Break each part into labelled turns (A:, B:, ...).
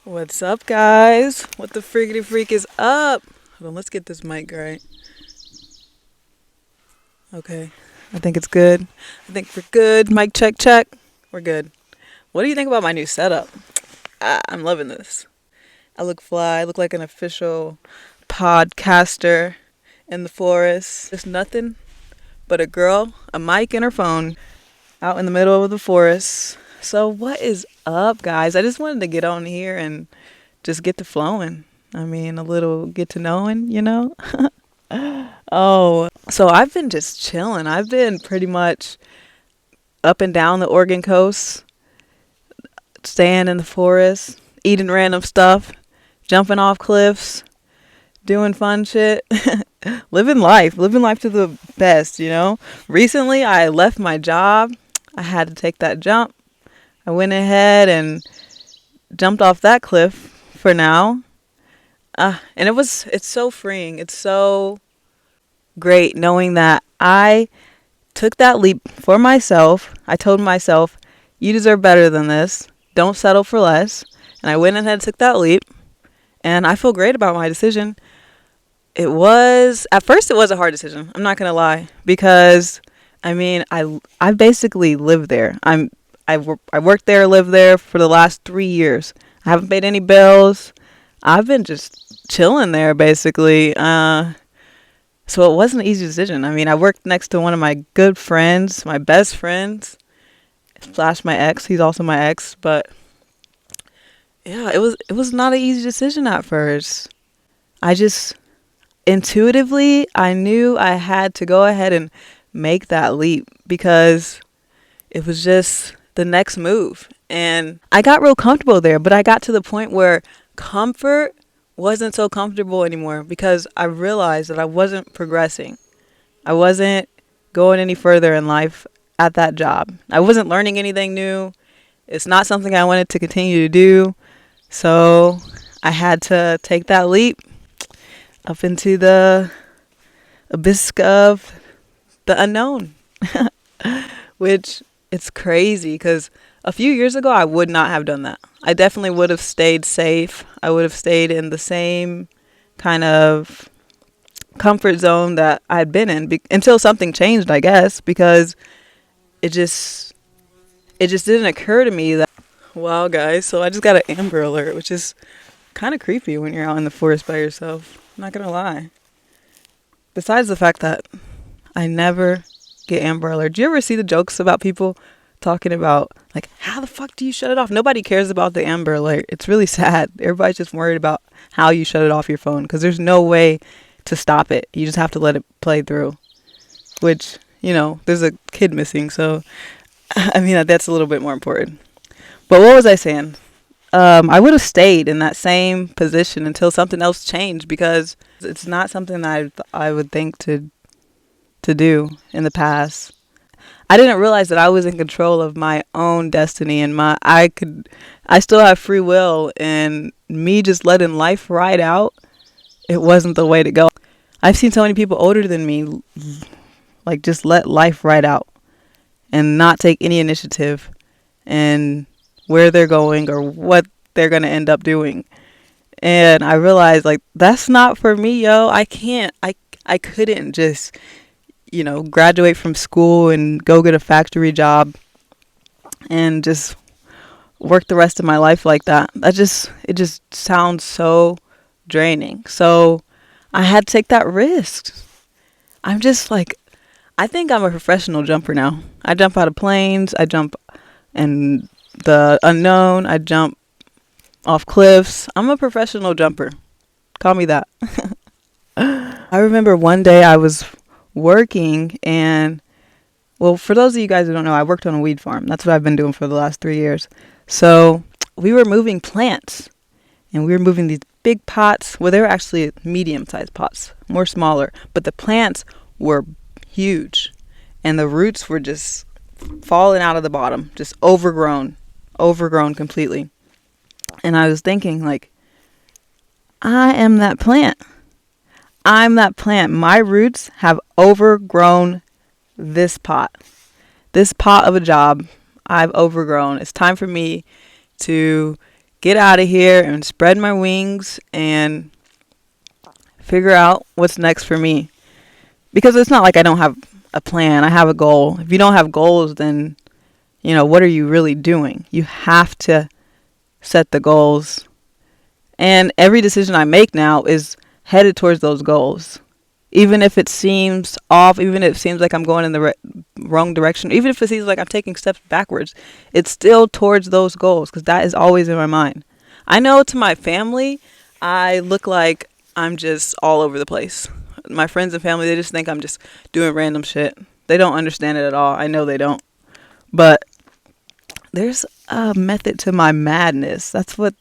A: What's up, guys? What the freakity freak is up? Hold on, let's get this mic right. Okay, I think it's good. I think we're good. Mic check, check. We're good. What do you think about my new setup? I'm loving this. I look fly. I look like an official podcaster in the forest. There's nothing but a girl, a mic, and her phone out in the middle of the forest. So, what is up, guys? I just wanted to get on here and just get to flowing. I mean, a little get to knowing, you know? Oh, so I've been just chilling. I've been pretty much up and down the Oregon coast, staying in the forest, eating random stuff, jumping off cliffs, doing fun shit, living life to the best, you know? Recently, I left my job. I had to take that jump. I went ahead and jumped off that cliff for now. And it's so freeing. It's so great knowing that I took that leap for myself. I told myself, you deserve better than this. Don't settle for less. And I went ahead and took that leap. And I feel great about my decision. At first it was a hard decision. I'm not going to lie. Because, I mean, I basically live there. I worked there, lived there for the last 3 years. I haven't paid any bills. I've been just chilling there, basically. So it wasn't an easy decision. I mean, I worked next to one of my good friends, my best friends, slash my ex. He's also my ex. But yeah, it was not an easy decision at first. I just intuitively I knew I had to go ahead and make that leap because it was just the next move. And I got real comfortable there, but I got to the point where comfort wasn't so comfortable anymore because I realized that I wasn't progressing. I wasn't going any further in life at that job. I wasn't learning anything new. It's not something I wanted to continue to do. So I had to take that leap up into the abyss of the unknown, which it's crazy because a few years ago, I would not have done that. I definitely would have stayed safe. I would have stayed in the same kind of comfort zone that I had been in until something changed, I guess, because it just didn't occur to me that, wow, guys, so I just got an Amber Alert, which is kind of creepy when you're out in the forest by yourself. I'm not going to lie. Besides the fact that I never get Amber Alert. Do you ever see the jokes about people talking about, like, how the fuck do you shut it off? Nobody cares about the Amber Alert. It's really sad. Everybody's just worried about how you shut it off your phone because there's no way to stop it. You just have to let it play through, which, you know, there's a kid missing. So, I mean, that's a little bit more important. But what was I saying? I would have stayed in that same position until something else changed because it's not something I would think to do in the past. I didn't realize that I was in control of my own destiny and I still have free will, and me just letting life ride out, it wasn't the way to go. I've seen so many people older than me like just let life ride out and not take any initiative in where they're going or what they're going to end up doing. And I realized, like, that's not for me, yo. I couldn't just graduate from school and go get a factory job and just work the rest of my life like that. It just sounds so draining. So I had to take that risk. I'm just like, I think I'm a professional jumper now. I jump out of planes. I jump in the unknown. I jump off cliffs. I'm a professional jumper. Call me that. I remember one day I was working and, well, for those of you guys who don't know, I worked on a weed farm. That's what I've been doing for the last 3 years. So we were moving plants and we were moving these big pots. Well, they were actually medium-sized pots, more smaller, but the plants were huge and the roots were just falling out of the bottom, just overgrown completely. And I was thinking, like, I am that plant. I'm that plant. My roots have overgrown this pot. This pot of a job I've overgrown. It's time for me to get out of here and spread my wings and figure out what's next for me. Because it's not like I don't have a plan. I have a goal. If you don't have goals, then, what are you really doing? You have to set the goals. And every decision I make now is headed towards those goals. Even if it seems off, even if it seems like I'm going in the wrong direction, even if it seems like I'm taking steps backwards, it's still towards those goals because that is always in my mind. I know to my family, I look like I'm just all over the place. My friends and family, they just think I'm just doing random shit. They don't understand it at all. I know they don't. But there's a method to my madness. That's what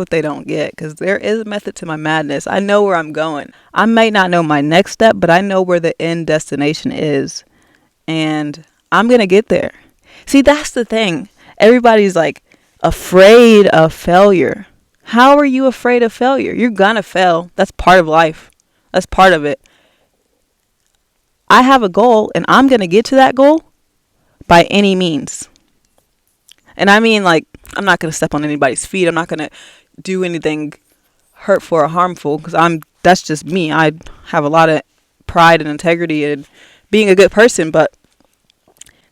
A: they don't get, because there is a method to my madness. I know where I'm going. I might not know my next step, but I know where the end destination is. And I'm going to get there. See, that's the thing. Everybody's like afraid of failure. How are you afraid of failure? You're going to fail. That's part of life. That's part of it. I have a goal, and I'm going to get to that goal by any means. And I mean, like, I'm not going to step on anybody's feet. I'm not going to do anything hurtful or harmful, because that's just me. I have a lot of pride and integrity and being a good person, but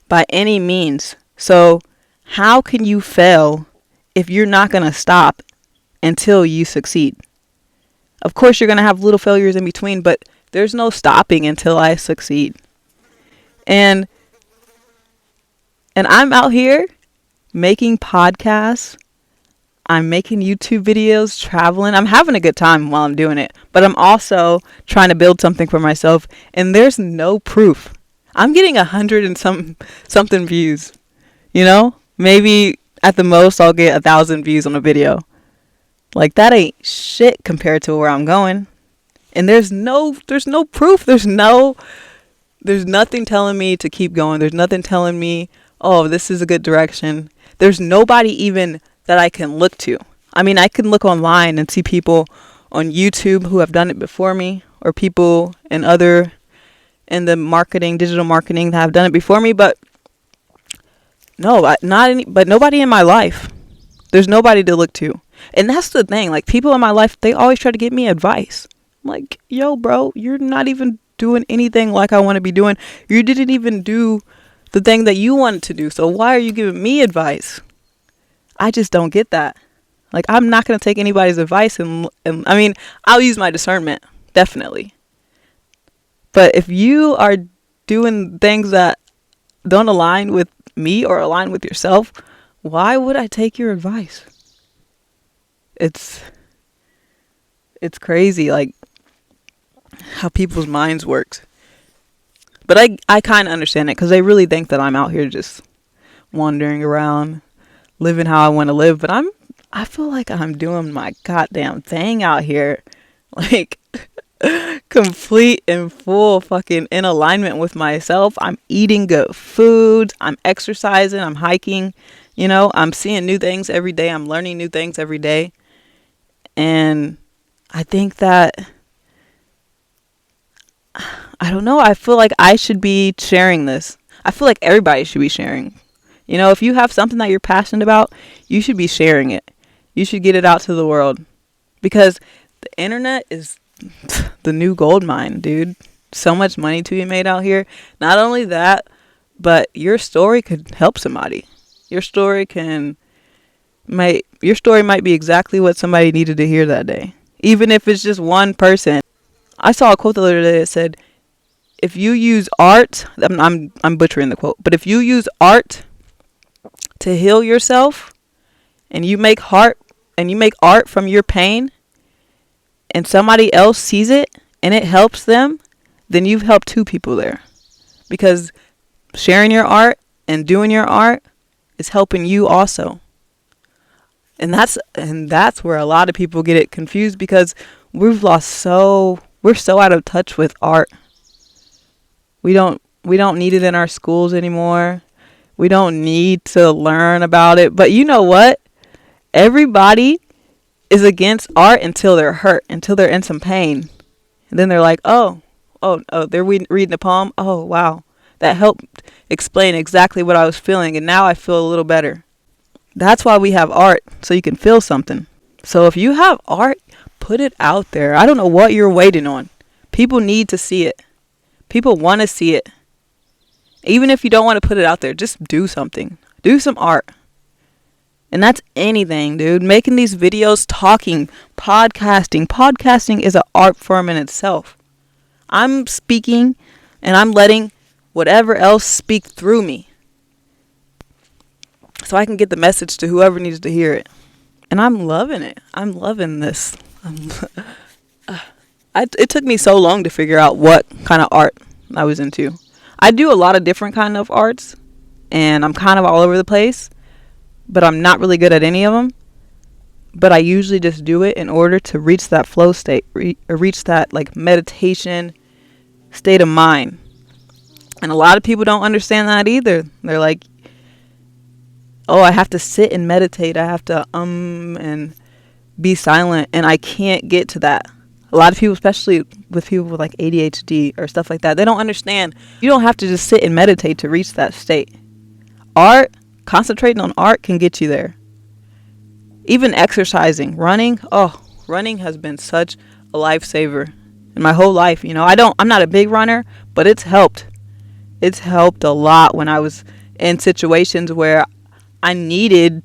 A: by any means. So how can you fail if you're not going to stop until you succeed? Of course, you're going to have little failures in between, but there's no stopping until I succeed. And I'm out here making podcasts. I'm making YouTube videos, traveling. I'm having a good time while I'm doing it. But I'm also trying to build something for myself. And there's no proof. I'm getting 100 and something views. Maybe at the most I'll get 1,000 views on a video. Like, that ain't shit compared to where I'm going. And there's no proof. There's nothing telling me to keep going. There's nothing telling me, oh, this is a good direction. There's nobody even that I can look to. I mean, I can look online and see people on YouTube who have done it before me, or people in the digital marketing that have done it before me, but but nobody in my life. There's nobody to look to. And that's the thing. Like, people in my life, they always try to give me advice. I'm like, yo, bro, you're not even doing anything like I want to be doing. You didn't even do the thing that you wanted to do. So why are you giving me advice? I just don't get that. Like, I'm not going to take anybody's advice. And I mean, I'll use my discernment, definitely. But if you are doing things that don't align with me or align with yourself, why would I take your advice? It's crazy, like, how people's minds work. But I kind of understand it, because they really think that I'm out here just wandering around, living how I want to live. But I feel like I'm doing my goddamn thing out here, like, complete and full fucking in alignment with myself. I'm eating good food. I'm exercising. I'm hiking. I'm seeing new things every day. I'm learning new things every day. And I think that, I don't know, I feel like I should be sharing this. I feel like everybody should be sharing. If you have something that you're passionate about, you should be sharing it. You should get it out to the world. Because the internet is the new gold mine, dude. So much money to be made out here. Not only that, but your story could help somebody. Your story might be exactly what somebody needed to hear that day. Even if it's just one person. I saw a quote the other day that said, if you use art, I'm butchering the quote, but if you use art to heal yourself, and you make art from your pain, and somebody else sees it and it helps them, then you've helped two people there. Because sharing your art and doing your art is helping you also. And that's where a lot of people get it confused, because we're so out of touch with art. We don't need it in our schools anymore. We don't need to learn about it. But you know what? Everybody is against art until they're hurt, until they're in some pain. And then they're like, oh, they're reading a poem. Oh, wow. That helped explain exactly what I was feeling. And now I feel a little better. That's why we have art, so you can feel something. So if you have art, put it out there. I don't know what you're waiting on. People need to see it. People want to see it. Even if you don't want to put it out there, just do something. Do some art. And that's anything, dude. Making these videos, talking, podcasting. Podcasting is an art form in itself. I'm speaking and I'm letting whatever else speak through me, so I can get the message to whoever needs to hear it. And I'm loving it. I'm loving this. It took me so long to figure out what kind of art I was into. I do a lot of different kind of arts, and I'm kind of all over the place, but I'm not really good at any of them. But I usually just do it in order to reach that flow state, or reach that like meditation state of mind. And a lot of people don't understand that either. They're like, oh, I have to sit and meditate. I have to and be silent, and I can't get to that. A lot of people, especially with people with like ADHD or stuff like that, they don't understand. You don't have to just sit and meditate to reach that state. Concentrating on art can get you there. Even exercising, running. Oh, running has been such a lifesaver in my whole life. You know, I'm not a big runner, but it's helped. It's helped a lot when I was in situations where I needed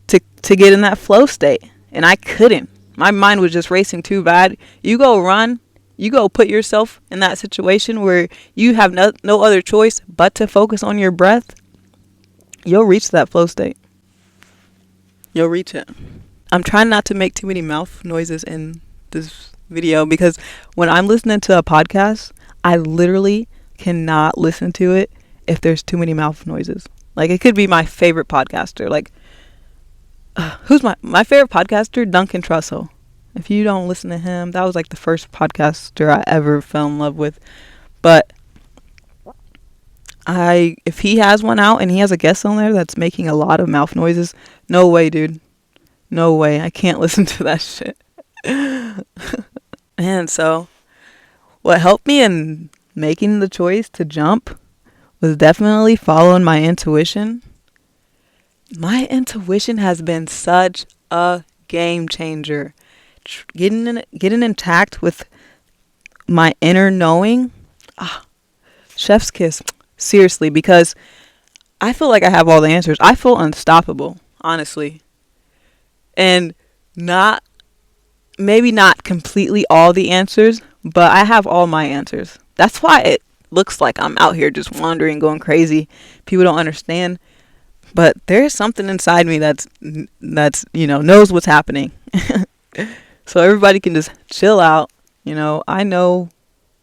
A: to get in that flow state, and I couldn't. My mind was just racing too bad. You go run, you go put yourself in that situation where you have no other choice but to focus on your breath. You'll reach that flow state. You'll reach it. I'm trying not to make too many mouth noises in this video, because when I'm listening to a podcast, I literally cannot listen to it if there's too many mouth noises. Like, it could be my favorite podcaster. Like, who's my favorite podcaster? Duncan Trussell. If you don't listen to him, that was like the first podcaster I ever fell in love with. But if he has one out and he has a guest on there that's making a lot of mouth noises, no way, dude. No way. I can't listen to that shit. And so what helped me in making the choice to jump was definitely following my intuition. My intuition has been such a game changer. Getting intact with my inner knowing. Chef's kiss. Seriously, because I feel like I have all the answers. I feel unstoppable, honestly. And maybe not completely all the answers, but I have all my answers. That's why it looks like I'm out here just wandering, going crazy. People don't understand. But there's something inside me that's knows what's happening. So everybody can just chill out. I know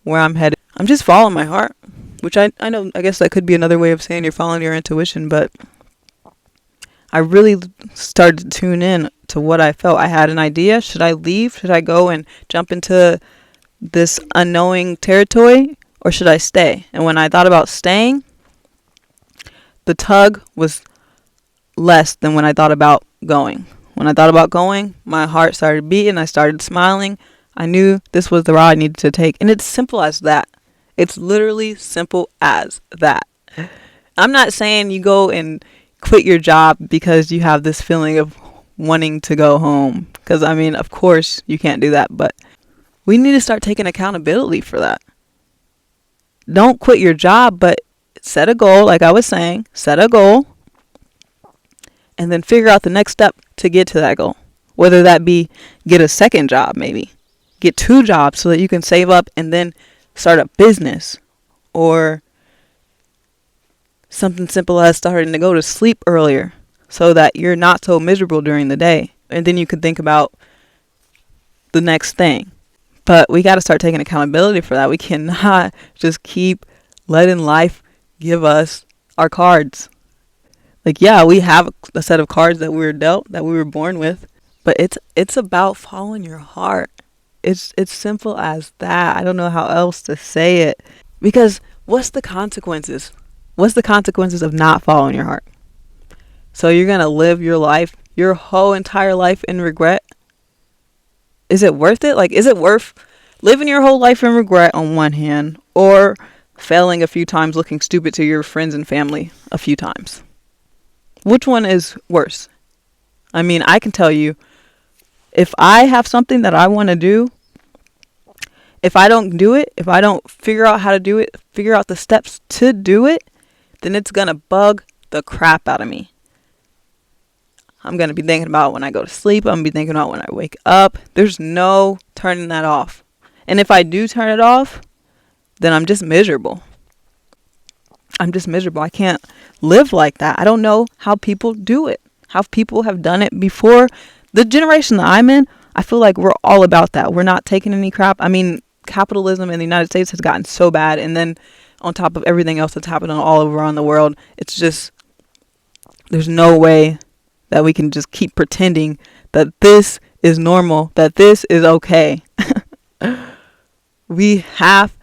A: where I'm headed. I'm just following my heart, which I know, I guess that could be another way of saying you're following your intuition, but I really started to tune in to what I felt. I had an idea. Should I leave? Should I go and jump into this unknowing territory, or should I stay? And when I thought about staying, the tug was less than when I thought about going. When I thought about going, my heart started beating. I started smiling. I knew this was the route I needed to take. And it's simple as that. It's literally simple as that. I'm not saying you go and quit your job because you have this feeling of wanting to go home. Because, of course you can't do that. But we need to start taking accountability for that. Don't quit your job, but set a goal. Like I was saying, set a goal. And then figure out the next step to get to that goal. Whether that be get a second job, maybe. Get 2 jobs so that you can save up and then start a business. Or something simple as starting to go to sleep earlier so that you're not so miserable during the day. And then you can think about the next thing. But we got to start taking accountability for that. We cannot just keep letting life give us our cards. Like, yeah, we have a set of cards that we were dealt, that we were born with, but it's about following your heart. It's simple as that. I don't know how else to say it. Because what's the consequences? What's the consequences of not following your heart? So you're going to live your life, your whole entire life in regret? Is it worth it? Like, is it worth living your whole life in regret on one hand, or failing a few times, looking stupid to your friends and family a few times? Which one is worse? I mean, I can tell you, if I have something that I want to do, if I don't do it, if I don't figure out how to do it, figure out the steps to do it, then it's going to bug the crap out of me. I'm going to be thinking about when I go to sleep. I'm going to be thinking about when I wake up. There's no turning that off. And if I do turn it off, then I'm just miserable. I'm just miserable. I can't live like that. I don't know how people do it, how people have done it before. The generation that I'm in, I feel like we're all about that. We're not taking any crap. I mean, capitalism in the United States has gotten so bad. And then on top of everything else that's happening all over around the world, it's just, there's no way that we can just keep pretending that this is normal, that this is okay. We have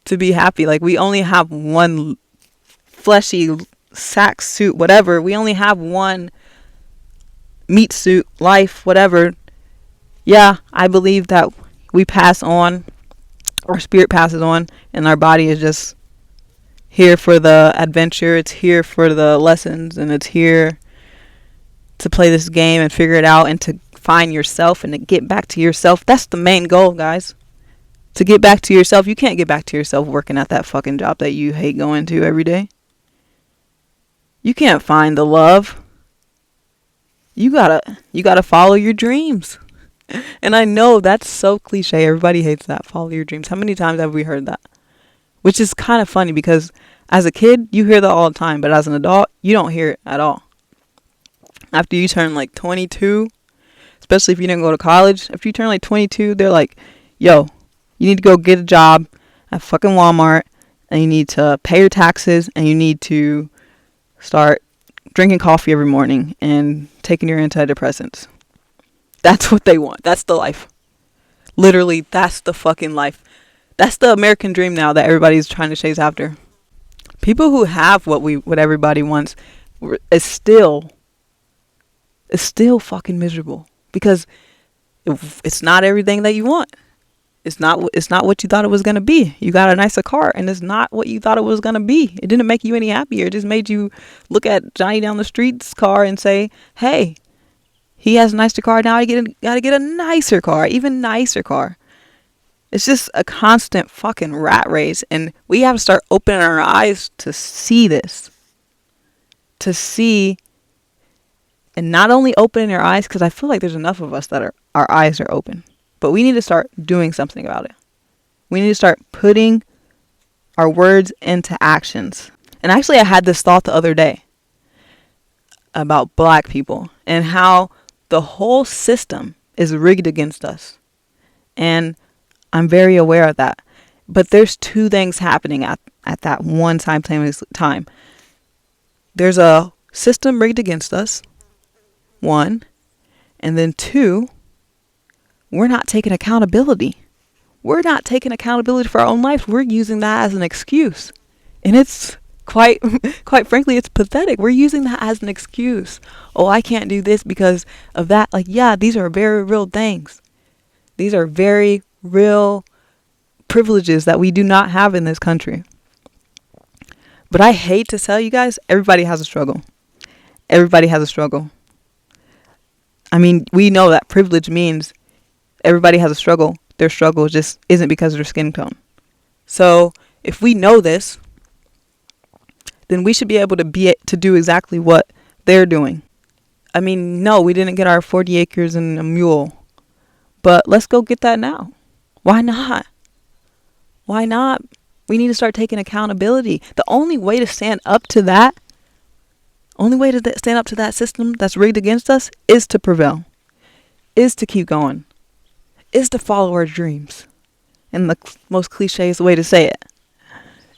A: to be happy. Like, we only have one fleshy sack suit, whatever. We only have one meat suit, life, whatever. Yeah, I believe that we pass on, our spirit passes on, and our body is just here for the adventure. It's here for the lessons, and it's here to play this game and figure it out and to find yourself and to get back to yourself. That's the main goal, guys. To get back to yourself. You can't get back to yourself working at that fucking job that you hate going to every day. You can't find the love. You gotta follow your dreams. And I know that's so cliche. Everybody hates that. Follow your dreams. How many times have we heard that? Which is kind of funny because as a kid, you hear that all the time. But as an adult, you don't hear it at all. After you turn like 22, especially if you didn't go to college, after you turn like 22, they're like, yo, you need to go get a job at fucking Walmart, and you need to pay your taxes, and you need to start drinking coffee every morning and taking your antidepressants. That's what they want. That's the life. Literally, that's the fucking life. That's the American dream now that everybody's trying to chase after. People who have what everybody wants is still fucking miserable because it's not everything that you want. It's not what you thought it was going to be. You got a nicer car and it's not what you thought it was going to be. It didn't make you any happier. It just made you look at Johnny down the street's car and say, hey, he has a nicer car. Now I gotta get a nicer car, even nicer car. It's just a constant fucking rat race. And we have to start opening our eyes to see this. To see. And not only opening our eyes, because I feel like there's enough of us that our eyes are open. But we need to start doing something about it. We need to start putting our words into actions. And actually, I had this thought the other day about black people and how the whole system is rigged against us. And I'm very aware of that. But there's two things happening at that one simultaneous time. There's a system rigged against us. One. And then two, we're not taking accountability. We're not taking accountability for our own lives. We're using that as an excuse. And it's quite frankly, it's pathetic. We're using that as an excuse. Oh, I can't do this because of that. Like, yeah, these are very real things. These are very real privileges that we do not have in this country. But I hate to tell you guys, everybody has a struggle. Everybody has a struggle. I mean, we know that privilege means everybody has a struggle. Their struggle just isn't because of their skin tone. So if we know this, then we should be able to do exactly what they're doing. I mean, no, we didn't get our 40 acres and a mule. But let's go get that now. Why not? Why not? We need to start taking accountability. The only way to stand up to that, stand up to that system that's rigged against us is to prevail, is to keep going, is to follow our dreams. And the most cliché way to say it.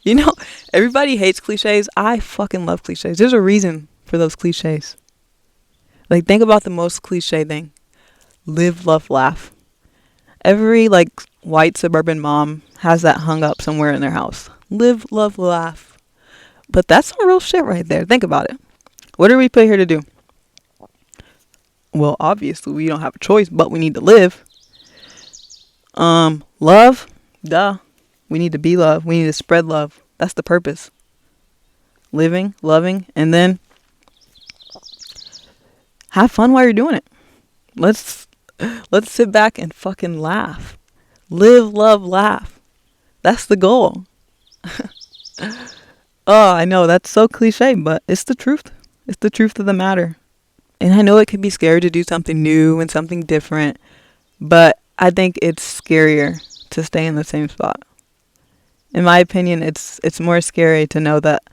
A: You know, everybody hates cliches. I fucking love cliches. There's a reason for those cliches. Like, think about the most cliche thing. Live, love, laugh. Every, white suburban mom has that hung up somewhere in their house. Live, love, laugh. But that's some real shit right there. Think about it. What are we put here to do? Well, obviously, we don't have a choice, but we need to live. Love? Duh. We need to be love. We need to spread love. That's the purpose. Living, loving, and then have fun while you're doing it. Let's sit back and fucking laugh. Live, love, laugh. That's the goal. Oh, I know that's so cliche, but it's the truth. It's the truth of the matter. And I know it can be scary to do something new and something different, but I think it's scarier to stay in the same spot. In my opinion, it's more scary to know that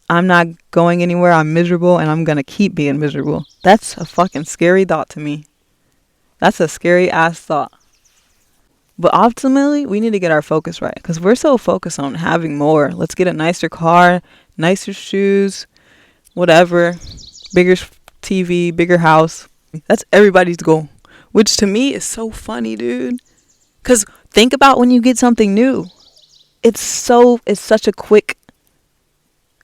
A: I'm not going anywhere, I'm miserable, and I'm going to keep being miserable. That's a fucking scary thought to me. That's a scary ass thought. But ultimately, we need to get our focus right, because we're so focused on having more. Let's get a nicer car, nicer shoes, whatever, bigger TV, bigger house. That's everybody's goal, which to me is so funny, dude. Because think about when you get something new. It's such a quick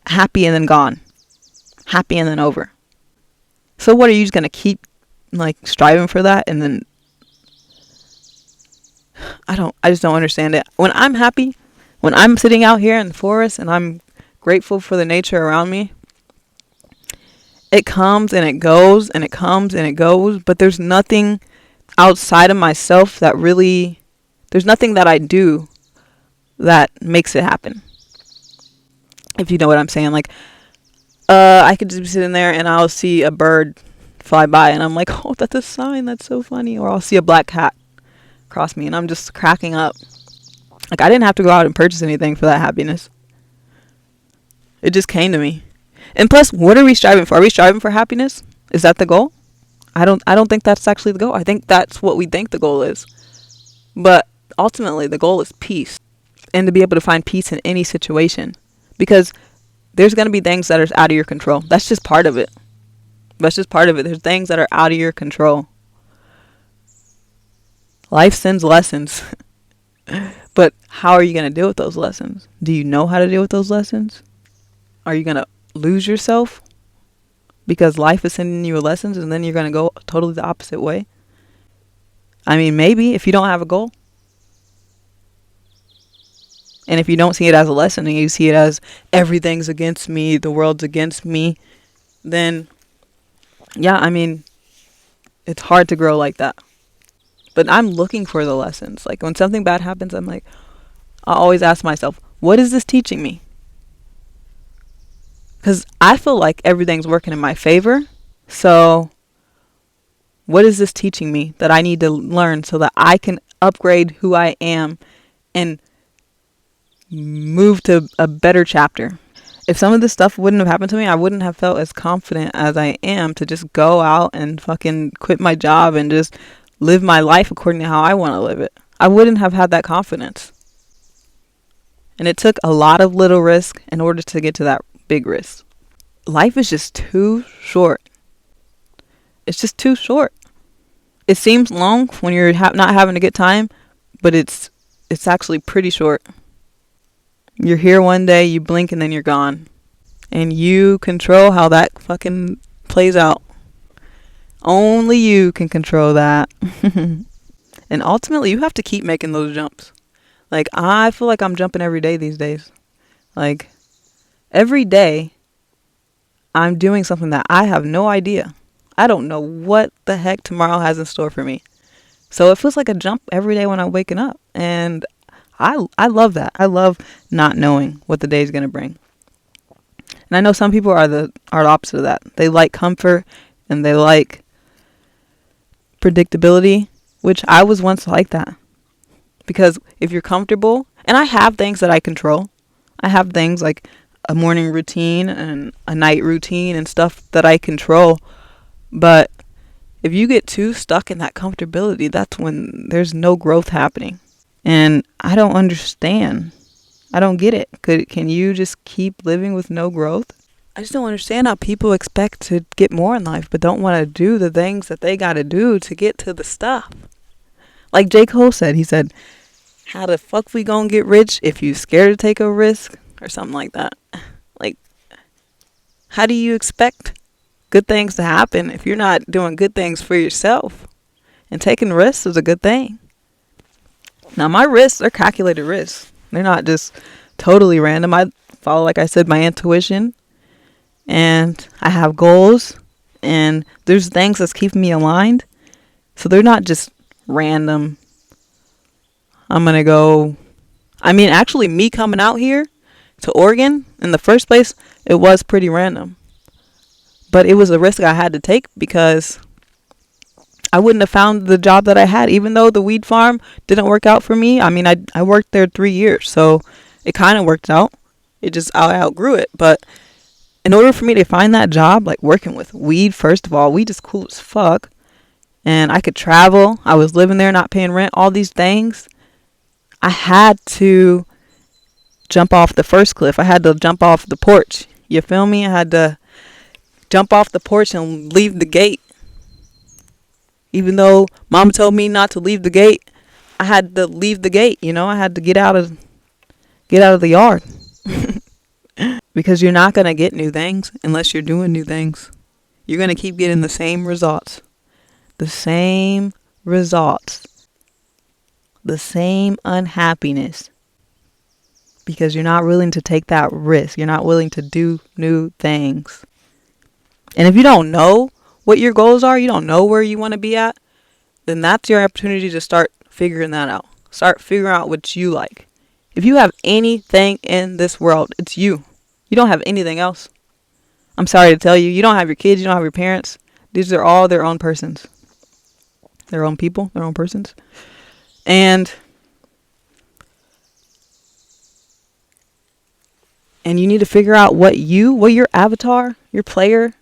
A: happy and then gone, happy and then over. So what, are you just going to keep like striving for that? And then I just don't understand it. When I'm happy, when I'm sitting out here in the forest and I'm grateful for the nature around me, it comes and it goes and it comes and it goes, but there's nothing outside of myself that really, there's nothing that I do that makes it happen. If you know what I'm saying. Like, I could just be sitting there and I'll see a bird fly by and I'm like, oh, that's a sign, that's so funny. Or I'll see a black cat cross me and I'm just cracking up. Like, I didn't have to go out and purchase anything for that happiness. It just came to me. And plus, what are we striving for? Are we striving for happiness? Is that the goal? I don't think that's actually the goal. I think that's what we think the goal is. But ultimately, the goal is peace. And to be able to find peace in any situation. Because there's going to be things that are out of your control. That's just part of it. That's just part of it. There's things that are out of your control. Life sends lessons. But how are you going to deal with those lessons? Do you know how to deal with those lessons? Are you going to lose yourself because life is sending you lessons and then you're going to go totally the opposite way? I mean, maybe if you don't have a goal. And if you don't see it as a lesson and you see it as everything's against me, the world's against me, then yeah, I mean, it's hard to grow like that. But I'm looking for the lessons. Like, when something bad happens, I'm like, I always ask myself, what is this teaching me? Because I feel like everything's working in my favor. So what is this teaching me that I need to learn so that I can upgrade who I am and move to a better chapter? If some of this stuff wouldn't have happened to me, I wouldn't have felt as confident as I am to just go out and fucking quit my job and just live my life according to how I want to live it. I wouldn't have had that confidence. And it took a lot of little risk in order to get to that big risk. Life is just too short. It's just too short. It seems long when you're not having a good time, but it's actually pretty short. You're here one day, you blink, and then you're gone. And you control how that fucking plays out. Only you can control that. And ultimately, you have to keep making those jumps. Like, I feel like I'm jumping every day these days. Like, every day, I'm doing something that I have no idea. I don't know what the heck tomorrow has in store for me. So it feels like a jump every day when I'm waking up. And I love that. I love not knowing what the day is going to bring. And I know some people are the opposite of that. They like comfort and they like predictability, which I was once like that. Because if you're comfortable, and I have things that I control. I have things like a morning routine and a night routine and stuff that I control. But if you get too stuck in that comfortability, that's when there's no growth happening. And I don't understand. I don't get it. Can you just keep living with no growth? I just don't understand how people expect to get more in life but don't want to do the things that they got to do to get to the stuff. Like J. Cole said, he said, how the fuck we gonna get rich if you scared to take a risk? Or something like that. Like, how do you expect good things to happen if you're not doing good things for yourself? And taking risks is a good thing. Now, my risks are calculated risks. They're not just totally random. I follow, like I said, my intuition. And I have goals. and there's things that's keeping me aligned. So they're not just random. I'm going to go. I mean, actually, me coming out here to Oregon in the first place, it was pretty random. But it was a risk I had to take because I wouldn't have found the job that I had, even though the weed farm didn't work out for me. I mean, I worked there 3 years, so it kind of worked out. I outgrew it. But in order for me to find that job, like working with weed, first of all, weed is cool as fuck. And I could travel. I was living there, not paying rent, all these things. I had to jump off the first cliff. I had to jump off the porch. You feel me? I had to jump off the porch and leave the gate. Even though mama told me not to leave the gate, I had to leave the gate, I had to get out of the yard. Because you're not going to get new things unless you're doing new things. You're going to keep getting the same results. The same results. The same unhappiness. Because you're not willing to take that risk. You're not willing to do new things. And if you don't know what your goals are, you don't know where you want to be at, then that's your opportunity to start figuring that out. Start figuring out what you like. If you have anything in this world, it's you. You don't have anything else. I'm sorry to tell you, you don't have your kids, you don't have your parents. These are all their own persons. Their own people, their own persons. And you need to figure out what your avatar, your player,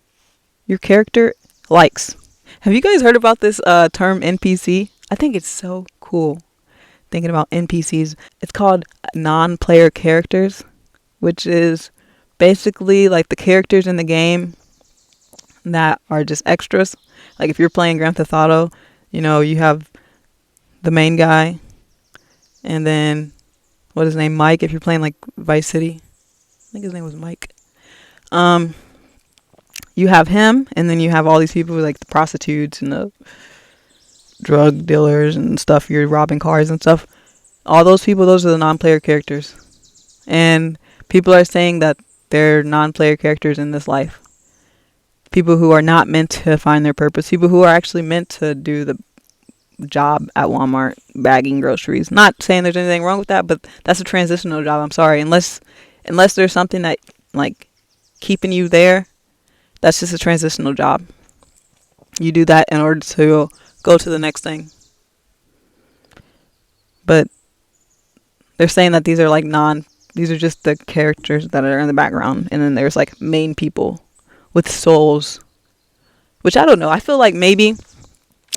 A: your character likes. Have you guys heard about this term NPC? I think it's so cool thinking about NPCs. It's called non-player characters, which is basically like the characters in the game that are just extras. Like if you're playing Grand Theft Auto, you have the main guy, and then what is his name, Mike. If you're playing like Vice City, I think his name was Mike. You have him, and then you have all these people like the prostitutes and the drug dealers and stuff. You're robbing cars and stuff. All those people, those are the non-player characters. And people are saying that they're non-player characters in this life. People who are not meant to find their purpose. People who are actually meant to do the job at Walmart, bagging groceries. Not saying there's anything wrong with that, but that's a transitional job. I'm sorry. Unless there's something that, like, keeping you there, that's just a transitional job. You do that in order to go to the next thing. But they're saying that these are just the characters that are in the background. And then there's like main people with souls. Which I don't know. I feel like maybe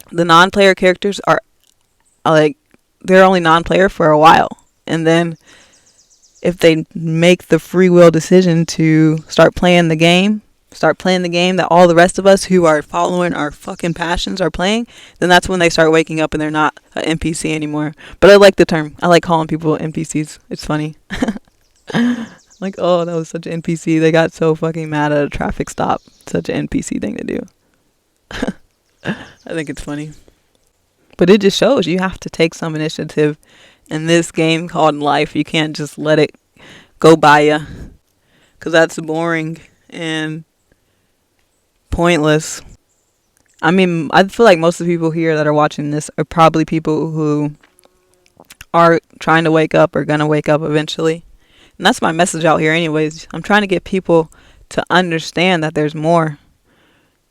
A: the non-player characters are like, they're only non-player for a while. And then if they make the free will decision to start playing the game that all the rest of us who are following our fucking passions are playing, then that's when they start waking up and they're not an NPC anymore. But I like the term. I like calling people NPCs. It's funny. Like, oh, that was such an NPC. They got so fucking mad at a traffic stop. Such an NPC thing to do. I think it's funny. But it just shows you have to take some initiative in this game called life. You can't just let it go by you. Because that's boring and pointless. I mean, I feel like most of the people here that are watching this are probably people who are trying to wake up or gonna wake up eventually. And that's my message out here anyways. I'm trying to get people to understand that there's more.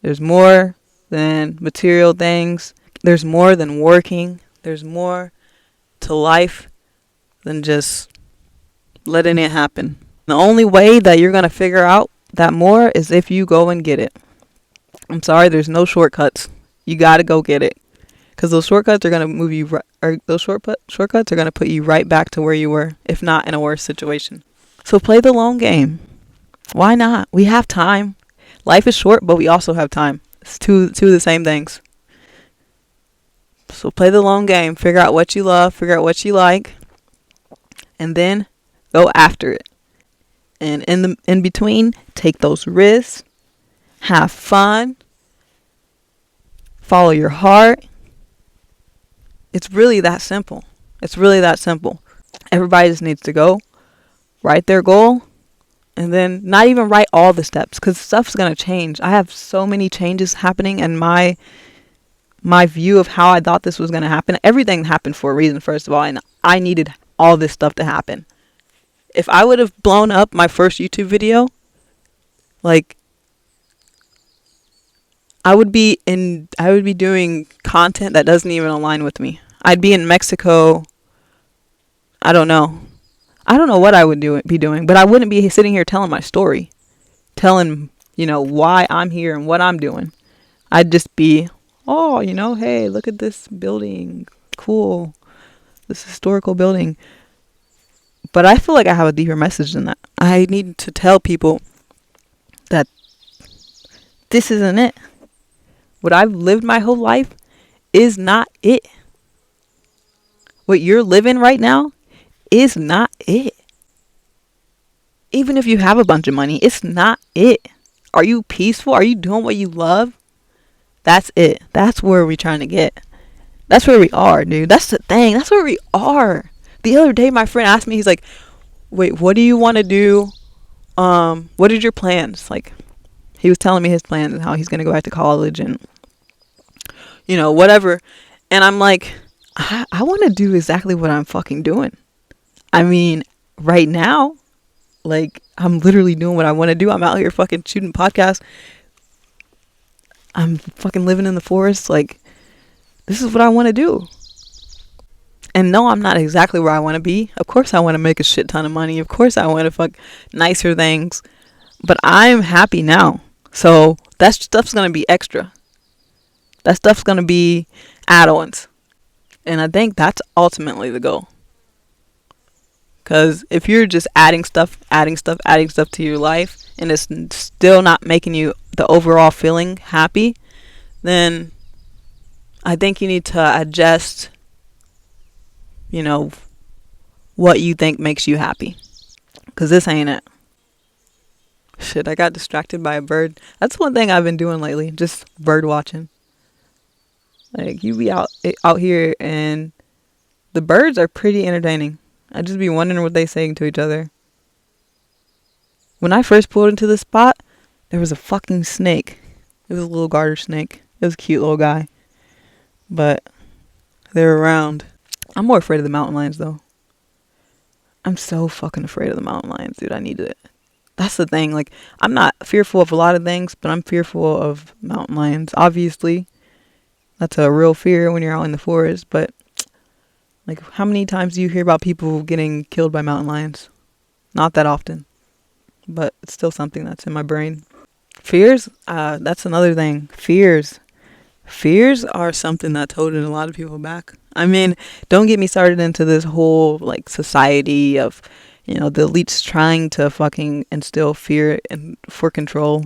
A: There's more than material things. There's more than working. There's more to life than just letting it happen. The only way that you're gonna figure out that more is if you go and get it. I'm sorry, there's no shortcuts. You gotta go get it, because those shortcuts are gonna move you, or those shortcuts are gonna put you right back to where you were, if not in a worse situation. So play the long game. Why not? We have time. Life is short, but we also have time. It's two of the same things. So play the long game. Figure out what you love. Figure out what you like, and then go after it. And in between, take those risks. Have fun. Follow your heart. It's really that simple. It's really that simple. Everybody just needs to go, write their goal, and then not even write all the steps, because stuff's going to change. I have so many changes happening, and my view of how I thought this was going to happen, everything happened for a reason, first of all, and I needed all this stuff to happen. If I would have blown up my first YouTube video, like, I would be doing content that doesn't even align with me. I'd be in Mexico. I don't know. I don't know what I would be doing, but I wouldn't be sitting here telling my story, telling, why I'm here and what I'm doing. I'd just be, oh, hey, look at this building. Cool. This historical building. But I feel like I have a deeper message than that. I need to tell people that this isn't it. What I've lived my whole life is not it. What you're living right now is not it. Even if you have a bunch of money, it's not it. Are you peaceful? Are you doing what you love? That's it. That's where we're trying to get. That's where we are, dude. That's the thing. That's where we are. The other day, my friend asked me, he's like, wait, what do you want to do? What are your plans? Like, he was telling me his plans and how he's going to go back to college and, whatever. And I'm like, I want to do exactly what I'm fucking doing. I mean, right now, like, I'm literally doing what I want to do. I'm out here fucking shooting podcasts. I'm fucking living in the forest. Like, this is what I want to do. And no, I'm not exactly where I want to be. Of course I want to make a shit ton of money. Of course I want to fuck nicer things. But I'm happy now. So that stuff's going to be extra. That stuff's going to be add-ons. And I think that's ultimately the goal. Because if you're just adding stuff to your life, and it's still not making you the overall feeling happy, then I think you need to adjust, what you think makes you happy. Because this ain't it. Shit, I got distracted by a bird. That's one thing I've been doing lately, just bird watching. Like, you be out here, and the birds are pretty entertaining. I just be wondering what they saying to each other. When I first pulled into this spot, there was a fucking snake. It was a little garter snake. It was a cute little guy. But they're around. I'm more afraid of the mountain lions, though. I'm so fucking afraid of the mountain lions, dude. I need it. That's the thing. Like, I'm not fearful of a lot of things, but I'm fearful of mountain lions. Obviously, that's a real fear when you're out in the forest. But, like, how many times do you hear about people getting killed by mountain lions? Not that often. But it's still something that's in my brain. Fears, that's another thing. Fears are something that's holding a lot of people back. I mean, don't get me started into this whole, like, society of, the elites trying to fucking instill fear and for control,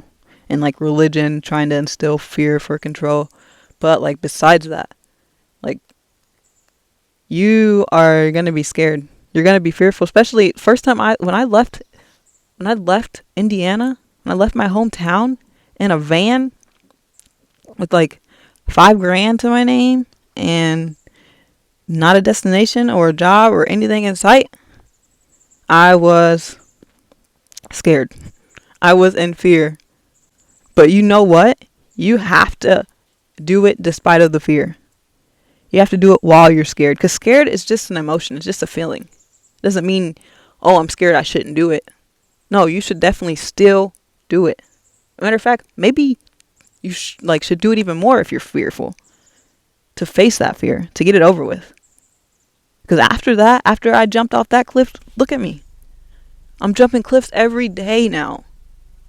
A: and, like, religion trying to instill fear for control. But, like, besides that, like, you are going to be scared. You're going to be fearful, especially first time when I left Indiana, when I left my hometown in a van with like $5,000 to my name and not a destination or a job or anything in sight, I was scared. I was in fear. But you know what? You have to do it despite of the fear. You have to do it while you're scared. Because scared is just an emotion. It's just a feeling. It doesn't mean, oh, I'm scared, I shouldn't do it. No, you should definitely still do it. Matter of fact, maybe you should do it even more if you're fearful. To face that fear. To get it over with. Because after I jumped off that cliff, look at me. I'm jumping cliffs every day now.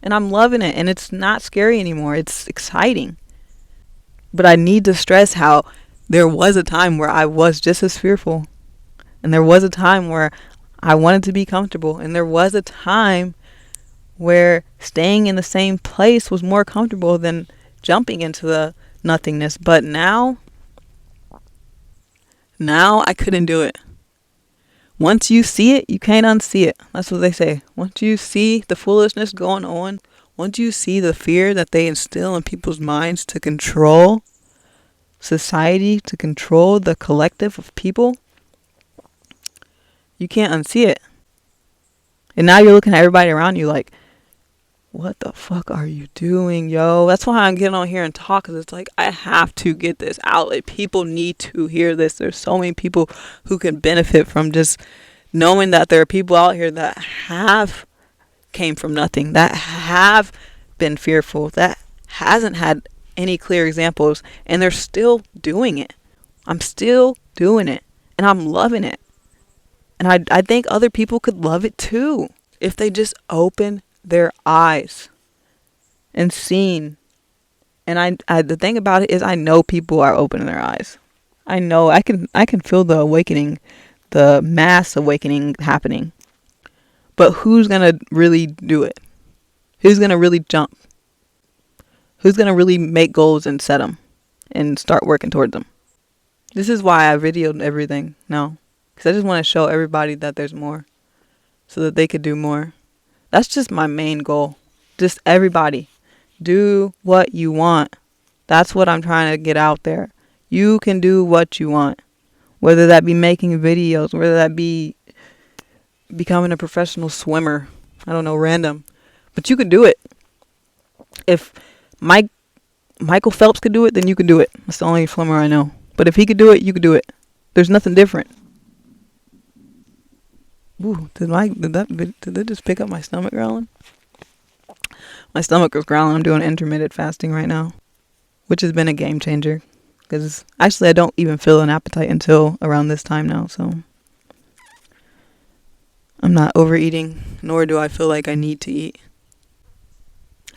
A: And I'm loving it. And it's not scary anymore. It's exciting. But I need to stress how there was a time where I was just as fearful. And there was a time where I wanted to be comfortable. And there was a time where staying in the same place was more comfortable than jumping into the nothingness. But now I couldn't do it. Once you see it, you can't unsee it. That's what they say. Once you see the foolishness going on, once you see the fear that they instill in people's minds to control society, to control the collective of people, you can't unsee it. And now you're looking at everybody around you like, what the fuck are you doing, yo? That's why I'm getting on here and talk, because it's like, I have to get this out. Like, people need to hear this. There's so many people who can benefit from just knowing that there are people out here that have came from nothing, that have been fearful, that hasn't had any clear examples, and they're still doing it. I'm still doing it, and I'm loving it. And I think other people could love it too if they just open their eyes and seen. And the thing about it is, I know people are opening their eyes. I know I can feel the awakening, the mass awakening happening. But who's gonna really do it? Who's gonna really jump? Who's gonna really make goals and set them and start working towards them? This is why I videoed everything now, because I just want to show everybody that there's more, so that they could do more. That's just my main goal. Just everybody, do what you want. That's what I'm trying to get out there. You can do what you want, whether that be making videos, whether that be becoming a professional swimmer. I don't know, random. But you can do it. If Michael Phelps could do it, then you can do it. That's the only swimmer I know. But if he could do it, you could do it. There's nothing different. Ooh, did that just pick up my stomach growling? My stomach was growling. I'm doing intermittent fasting right now, which has been a game changer. Because actually, I don't even feel an appetite until around this time now. So I'm not overeating, nor do I feel like I need to eat.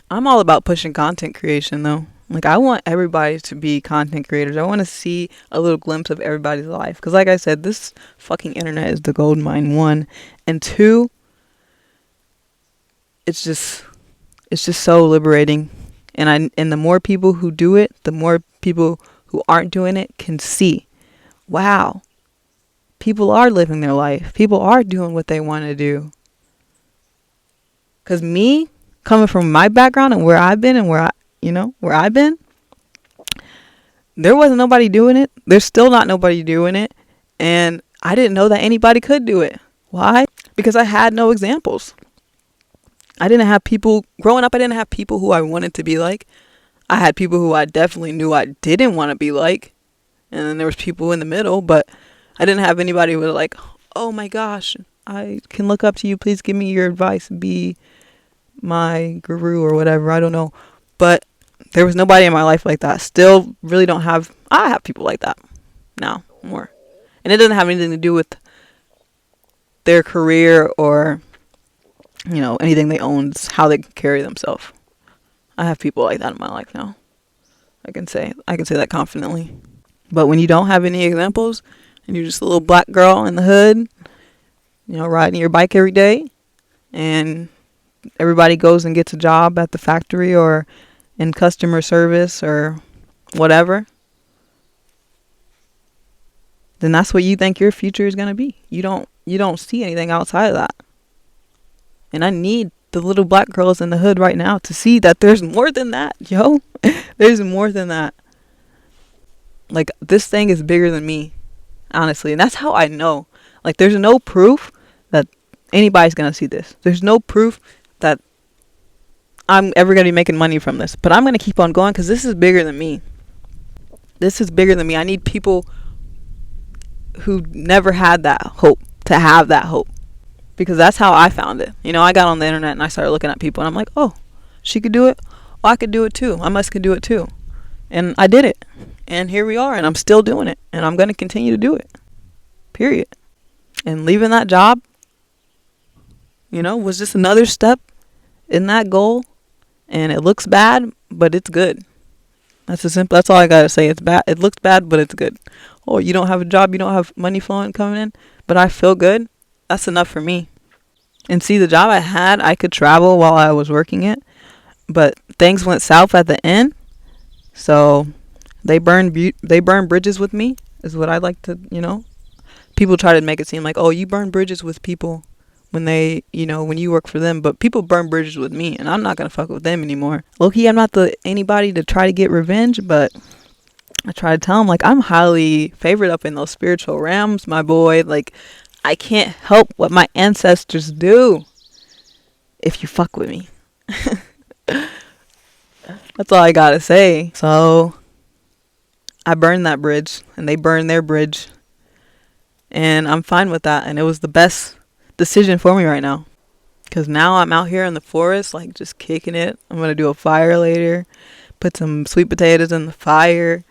A: I'm all about pushing content creation, though. Like, I want everybody to be content creators. I want to see a little glimpse of everybody's life. Because like I said, this fucking internet is the gold mine, 1. And 2, it's just so liberating. And the more people who do it, the more people who aren't doing it can see, wow, people are living their life. People are doing what they want to do. Because me, coming from my background and where I've been and where I've been, there wasn't nobody doing it. There's still not nobody doing it. And I didn't know that anybody could do it. Why? Because I had no examples. I didn't have people, growing up, I didn't have people who I wanted to be like. I had people who I definitely knew I didn't want to be like. And then there was people in the middle, but I didn't have anybody who was like, oh my gosh, I can look up to you. Please give me your advice. Be my guru or whatever. I don't know. But there was nobody in my life like that. Still really don't have, I have people like that now more. And it doesn't have anything to do with their career or, anything they own. It's how they carry themselves. I have people like that in my life now. I can say that confidently. But when you don't have any examples and you're just a little black girl in the hood, riding your bike every day, and everybody goes and gets a job at the factory or in customer service or whatever, then that's what you think your future is going to be. You don't see anything outside of that. And I need the little black girls in the hood right now to see that there's more than that, yo. There's more than that. Like, this thing is bigger than me, honestly. And that's how I know. Like, there's no proof that anybody's going to see this. There's no proof that I'm ever going to be making money from this. But I'm going to keep on going because this is bigger than me. This is bigger than me. I need people who never had that hope to have that hope. Because that's how I found it. I got on the internet and I started looking at people and I'm like, oh, she could do it. Oh, I could do it too. I must could do it too. And I did it. And here we are. And I'm still doing it. And I'm going to continue to do it. Period. And leaving that job, was just another step in that goal. And it looks bad, but it's good. That's all I got to say. It's bad. It looks bad, but it's good. Oh, you don't have a job. You don't have money flowing coming in, but I feel good. That's enough for me. And see, the job I had, I could travel while I was working it, but things went south at the end. So they burned bridges with me, is what I like to, People try to make it seem like, oh, you burn bridges with people when they, when you work for them, but people burn bridges with me, and I'm not going to fuck with them anymore. Low-key, I'm not anybody to try to get revenge, but I try to tell them, like, I'm highly favored up in those spiritual realms, my boy. Like, I can't help what my ancestors do if you fuck with me. That's all I gotta say. So I burned that bridge and they burned their bridge. And I'm fine with that. And it was the best decision for me right now. Because now I'm out here in the forest, like just kicking it. I'm going to do a fire later, put some sweet potatoes in the fire.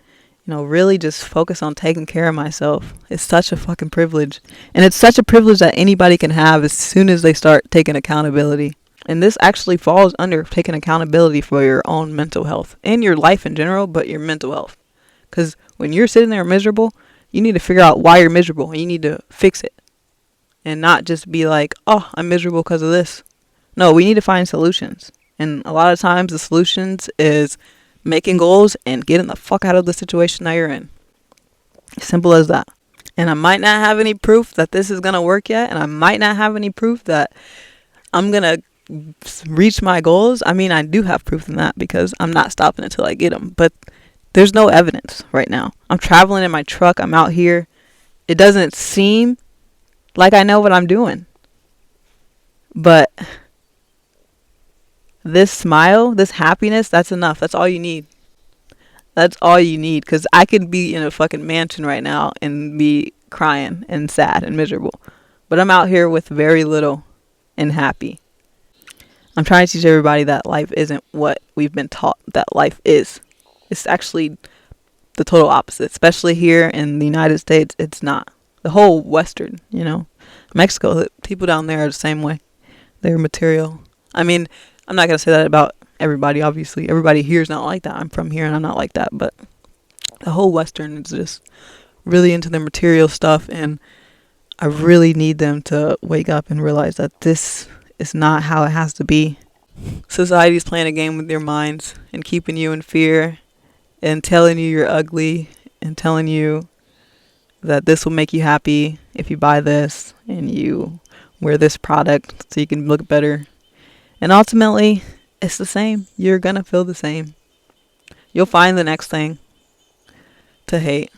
A: Really just focus on taking care of myself. It's such a fucking privilege. And it's such a privilege that anybody can have as soon as they start taking accountability. And this actually falls under taking accountability for your own mental health and your life in general, but your mental health. Because when you're sitting there miserable, you need to figure out why you're miserable and you need to fix it. And not just be like, oh, I'm miserable because of this. No, we need to find solutions. And a lot of times the solutions is making goals and getting the fuck out of the situation that you're in. Simple as that. And I might not have any proof that this is going to work yet. And I might not have any proof that I'm going to reach my goals. I mean, I do have proof in that because I'm not stopping until I get them. But there's no evidence right now. I'm traveling in my truck. I'm out here. It doesn't seem like I know what I'm doing. But this smile, this happiness, that's enough. That's all you need. That's all you need. Because I could be in a fucking mansion right now and be crying and sad and miserable. But I'm out here with very little and happy. I'm trying to teach everybody that life isn't what we've been taught that life is. It's actually the total opposite. Especially here in the United States, it's not. The whole Western, Mexico, the people down there are the same way. They're material. I mean, I'm not going to say that about everybody, obviously. Everybody here is not like that. I'm from here and I'm not like that. But the whole Western is just really into their material stuff. And I really need them to wake up and realize that this is not how it has to be. Society's playing a game with your minds and keeping you in fear and telling you you're ugly and telling you that this will make you happy if you buy this and you wear this product so you can look better. And ultimately, it's the same. You're going to feel the same. You'll find the next thing to hate.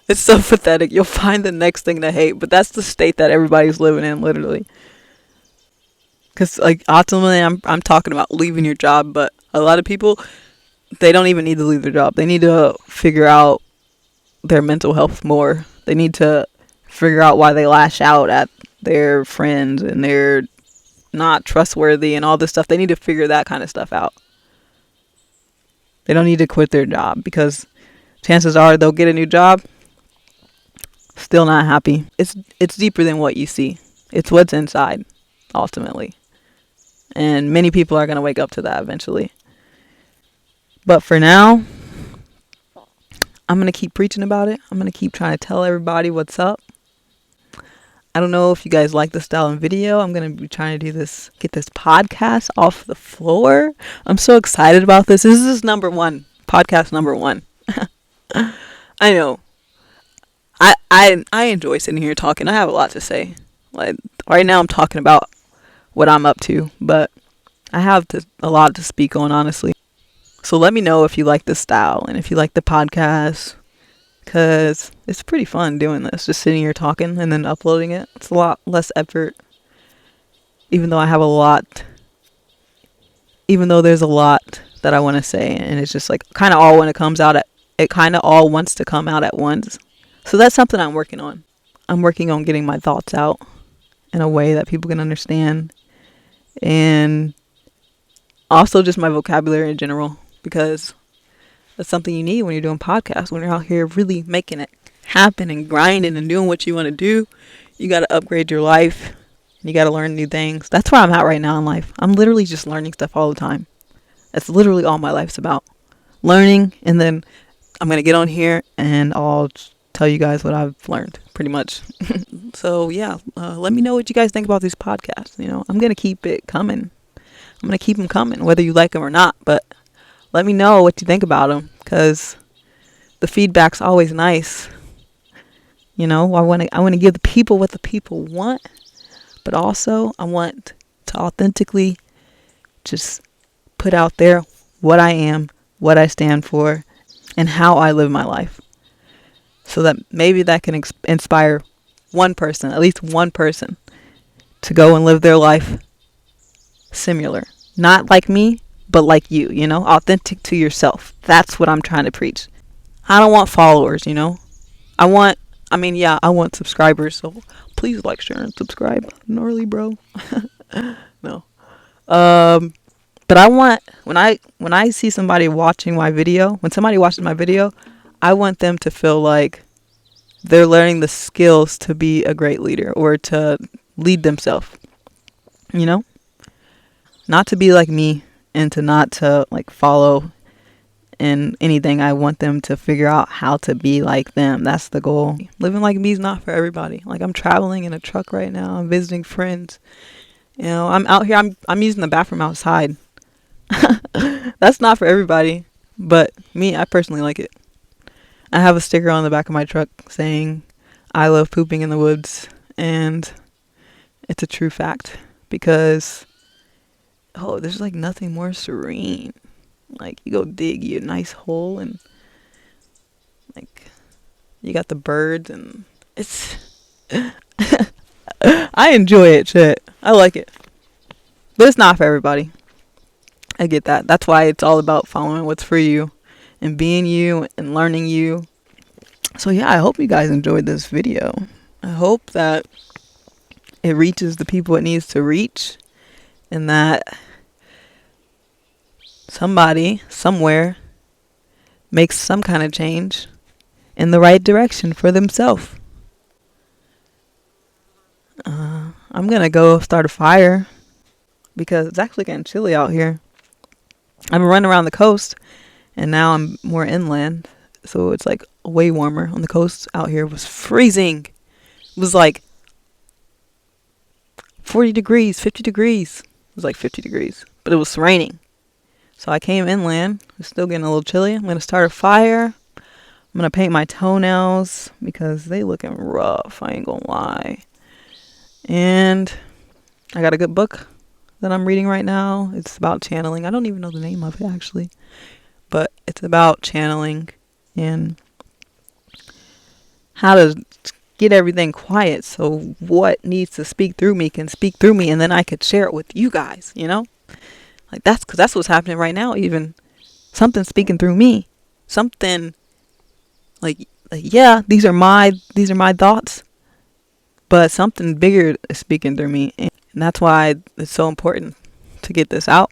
A: It's so pathetic. You'll find the next thing to hate. But that's the state that everybody's living in, literally. Because, ultimately, I'm talking about leaving your job. But a lot of people, they don't even need to leave their job. They need to figure out their mental health more. They need to figure out why they lash out at their friends and they're not trustworthy and all this stuff. They need to figure that kind of stuff out. They don't need to quit their job because chances are they'll get a new job, still not happy. It's deeper than what you see. It's what's inside, ultimately. And many people are going to wake up to that eventually. But for now, I'm going to keep preaching about it. I'm going to keep trying to tell everybody what's up. I don't know if you guys like the style and video. I'm going to be trying to get this podcast off the floor. I'm so excited about this. This is podcast number one. I know. I enjoy sitting here talking. I have a lot to say. Like right now I'm talking about what I'm up to, but I have a lot to speak on, honestly. So let me know if you like this style and if you like the podcast, because it's pretty fun doing this, just sitting here talking and then uploading it. It's a lot less effort, even though there's a lot that I want to say, and it's just like kind of all when it comes out it kind of all wants to come out at once. So that's something I'm working on. I'm working on getting my thoughts out in a way that people can understand, and also just my vocabulary in general, because that's something you need when you're doing podcasts. When you're out here really making it happen and grinding and doing what you want to do, you got to upgrade your life. You got to learn new things. That's where I'm at right now in life. I'm literally just learning stuff all the time. That's literally all my life's about. Learning, and then I'm going to get on here and I'll tell you guys what I've learned, pretty much. So, yeah, let me know what you guys think about these podcasts. I'm going to keep it coming. I'm going to keep them coming, whether you like them or not. But let me know what you think about them, because the feedback's always nice. I want to give the people what the people want, but also I want to authentically just put out there what I am, what I stand for, and how I live my life, so that maybe that can inspire one person, at least one person, to go and live their life similar. Not like me, but like you, authentic to yourself. That's what I'm trying to preach. I don't want followers. I want, yeah, I want subscribers. So please like, share, and subscribe. Gnarly, bro. No. Um, but I want, when I see somebody watching my video, when somebody watches my video, I want them to feel like they're learning the skills to be a great leader or to lead themselves, you know? Not to be like me and to not to like follow in anything. I want them to figure out how to be like them. That's the goal. Living like me is not for everybody. Like, I'm traveling in a truck right now. I'm visiting friends. I'm out here. I'm using the bathroom outside. That's not for everybody, but me, I personally like it. I have a sticker on the back of my truck saying, "I love pooping in the woods," and it's a true fact because there's like nothing more serene. Like, you go dig you a nice hole and like you got the birds and it's I enjoy it, shit. I like it. But it's not for everybody. I get that. That's why it's all about following what's for you and being you and learning you. So yeah, I hope you guys enjoyed this video. I hope that it reaches the people it needs to reach and that somebody somewhere makes some kind of change in the right direction for themselves. I'm gonna go start a fire because it's actually getting chilly out here. I've been running around the coast and now I'm more inland, so it's like way warmer. On the coast out here was freezing. It was like 40 degrees, 50 degrees. It was like 50 degrees, but it was raining. So I came inland. It's still getting a little chilly. I'm gonna start a fire. I'm gonna paint my toenails because they looking rough. I ain't gonna lie. And I got a good book that I'm reading right now. It's about channeling. I don't even know the name of it actually, but it's about channeling and how to get everything quiet so what needs to speak through me can speak through me, and then I could share it with you guys. Like, that's because that's what's happening right now. Even something speaking through me, something like yeah, these are my thoughts, but something bigger is speaking through me. And that's why it's so important to get this out.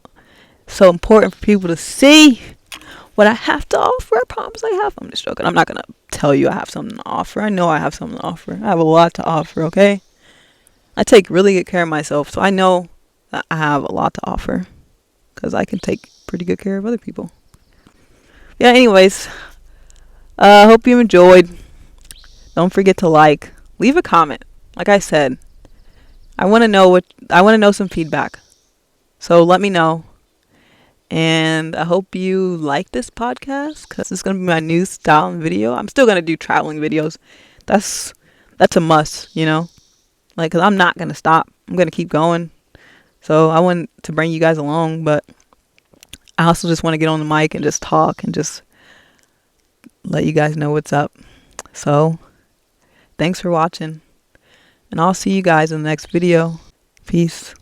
A: So important for people to see what I have to offer. I promise I have. I'm just joking. I'm not going to tell you I have something to offer. I know I have something to offer. I have a lot to offer, okay? I take really good care of myself, so I know that I have a lot to offer because I can take pretty good care of other people. Yeah, anyways, hope you enjoyed. Don't forget to leave a comment. Like I said, I want to know some feedback. So let me know. And I hope you like this podcast because it's going to be my new style and video. I'm still going to do traveling videos. That's a must, Like, because I'm not going to stop. I'm going to keep going. So I want to bring you guys along, but I also just want to get on the mic and just talk and just let you guys know what's up. So thanks for watching. And I'll see you guys in the next video. Peace.